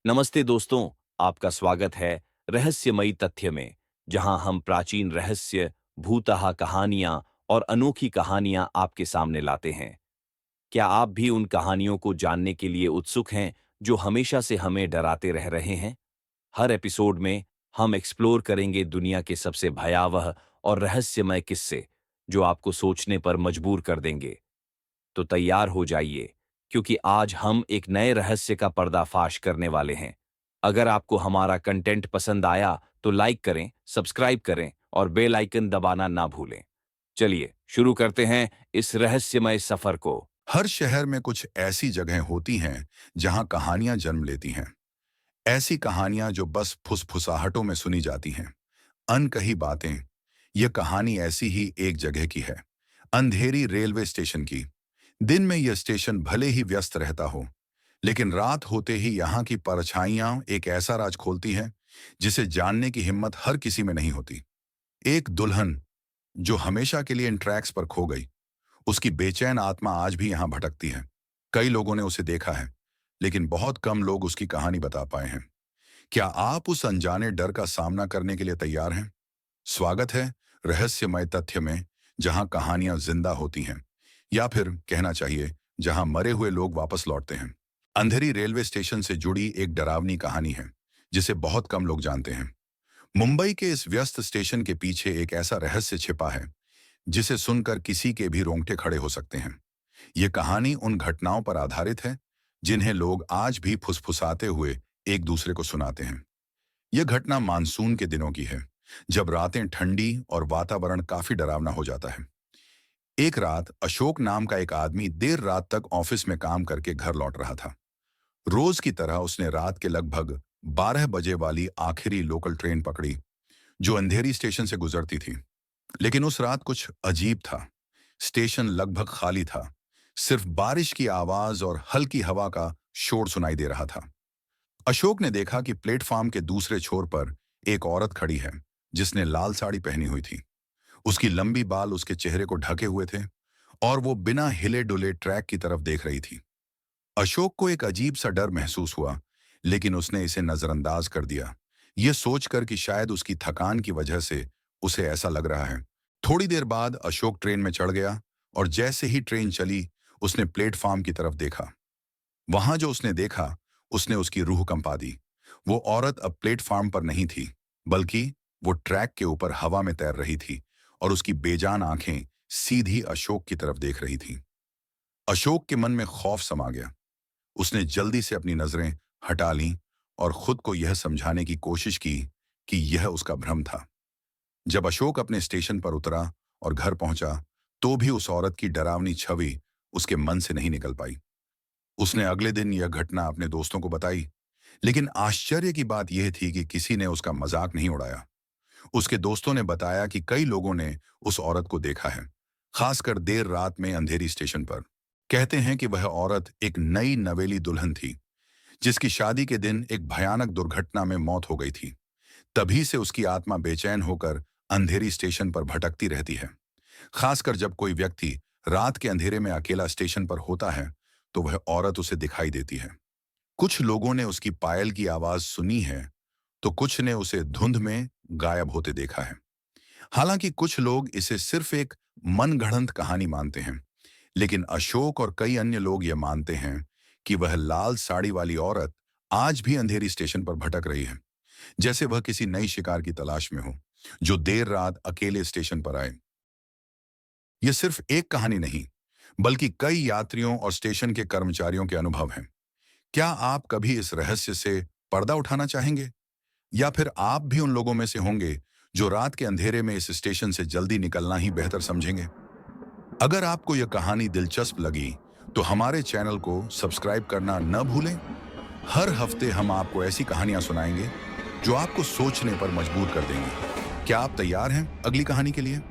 नमस्ते दोस्तों, आपका स्वागत है रहस्यमयी तथ्य में, जहां हम प्राचीन रहस्य, भूतहा कहानियां और अनोखी कहानियां आपके सामने लाते हैं। क्या आप भी उन कहानियों को जानने के लिए उत्सुक हैं, जो हमेशा से हमें डराते रह रहे हैं? हर एपिसोड में हम एक्सप्लोर करेंगे दुनिया के सबसे भयावह और रहस्यमय किस्से, जो आपको सोचने पर मजबूर कर देंगे। तो तैयार हो जाइए, क्योंकि आज हम एक नए रहस्य का पर्दाफाश करने वाले हैं। अगर आपको हमारा कंटेंट पसंद आया, तो लाइक करें, सब्सक्राइब करें और बेल आइकन दबाना ना भूलें। चलिए, शुरू करते हैं इस रहस्यमय सफर को। हर शहर में कुछ ऐसी जगहें होती हैं जहां कहानियां जन्म लेती हैं। ऐसी कहानियां जो बस फुसफुसाहटों में सुनी जाती हैं, अनकही बातें। यह कहानी ऐसी ही एक जगह की है, अंधेरी रेलवे स्टेशन की। दिन में यह स्टेशन भले ही व्यस्त रहता हो, लेकिन रात होते ही यहाँ की परछाइयां एक ऐसा राज खोलती हैं जिसे जानने की हिम्मत हर किसी में नहीं होती। एक दुल्हन जो हमेशा के लिए इन ट्रैक्स पर खो गई, उसकी बेचैन आत्मा आज भी यहाँ भटकती है। कई लोगों ने उसे देखा है, लेकिन बहुत कम लोग उसकी कहानी बता पाए हैं। क्या आप उस अनजाने डर का सामना करने के लिए तैयार हैं? स्वागत है रहस्यमय तथ्य में, जहां कहानियां जिंदा होती हैं, या फिर कहना चाहिए जहां मरे हुए लोग वापस लौटते हैं। अंधेरी रेलवे स्टेशन से जुड़ी एक डरावनी कहानी है, जिसे बहुत कम लोग जानते हैं। मुंबई के इस व्यस्त स्टेशन के पीछे एक ऐसा रहस्य छिपा है जिसे सुनकर किसी के भी रोंगटे खड़े हो सकते हैं। ये कहानी उन घटनाओं पर आधारित है जिन्हें लोग आज भी फुसफुसाते हुए एक दूसरे को सुनाते हैं। यह घटना मानसून के दिनों की है, जब रातें ठंडी और वातावरण काफी डरावना हो जाता है। एक रात अशोक नाम का एक आदमी देर रात तक ऑफिस में काम करके घर लौट रहा था। रोज की तरह उसने रात के लगभग 12 बजे वाली आखिरी लोकल ट्रेन पकड़ी, जो अंधेरी स्टेशन से गुजरती थी। लेकिन उस रात कुछ अजीब था। स्टेशन लगभग खाली था। सिर्फ बारिश की आवाज और हल्की हवा का शोर सुनाई दे रहा था। अशोक ने देखा कि प्लेटफॉर्म के दूसरे छोर पर एक औरत खड़ी है, जिसने लाल साड़ी पहनी हुई थी। उसकी लंबी बाल उसके चेहरे को ढके हुए थे, और वो बिना हिले डुले ट्रैक की तरफ देख रही थी। अशोक को एक अजीब सा डर महसूस हुआ, लेकिन उसने इसे नजरअंदाज कर दिया, यह सोचकर कि शायद उसकी थकान की वजह से उसे ऐसा लग रहा है। थोड़ी देर बाद अशोक ट्रेन में चढ़ गया, और जैसे ही ट्रेन चली, उसने प्लेटफॉर्म की तरफ देखा। वहां जो उसने देखा, उसने उसकी रूह कंपा दी। वो औरत अब प्लेटफॉर्म पर नहीं थी, बल्कि वो ट्रैक के ऊपर हवा में तैर रही थी, और उसकी बेजान आंखें सीधी अशोक की तरफ देख रही थीं। अशोक के मन में खौफ समा गया। उसने जल्दी से अपनी नजरें हटा लीं और खुद को यह समझाने की कोशिश की कि यह उसका भ्रम था। जब अशोक अपने स्टेशन पर उतरा और घर पहुंचा, तो भी उस औरत की डरावनी छवि उसके मन से नहीं निकल पाई। उसने अगले दिन यह घटना अपने दोस्तों को बताई, लेकिन आश्चर्य की बात यह थी कि किसी ने उसका मजाक नहीं उड़ाया। उसके दोस्तों ने बताया कि कई लोगों ने उस औरत को देखा है, खासकर देर रात में अंधेरी स्टेशन पर। कहते हैं कि वह औरत एक नई नवेली दुल्हन थी, जिसकी शादी के दिन एक भयानक दुर्घटना में मौत हो गई थी। तभी से उसकी आत्मा बेचैन होकर अंधेरी स्टेशन पर भटकती रहती है। खासकर जब कोई व्यक्ति रात के अंधेरे में अकेला स्टेशन पर होता है, तो वह औरत उसे दिखाई देती है। कुछ लोगों ने उसकी पायल की आवाज सुनी है, तो कुछ ने उसे धुंध में गायब होते देखा है। हालांकि कुछ लोग इसे सिर्फ एक मनगढ़ंत कहानी मानते हैं, लेकिन अशोक और कई अन्य लोग यह मानते हैं कि वह लाल साड़ी वाली औरत आज भी अंधेरी स्टेशन पर भटक रही है, जैसे वह किसी नई शिकार की तलाश में हो, जो देर रात अकेले स्टेशन पर आए। यह सिर्फ एक कहानी नहीं, बल्कि कई यात्रियों और स्टेशन के कर्मचारियों के अनुभव हैं। क्या आप कभी इस रहस्य से पर्दा उठाना चाहेंगे? या फिर आप भी उन लोगों में से होंगे जो रात के अंधेरे में इस स्टेशन से जल्दी निकलना ही बेहतर समझेंगे? अगर आपको यह कहानी दिलचस्प लगी, तो हमारे चैनल को सब्सक्राइब करना न भूलें। हर हफ्ते हम आपको ऐसी कहानियां सुनाएंगे जो आपको सोचने पर मजबूर कर देंगी। क्या आप तैयार हैं अगली कहानी के लिए?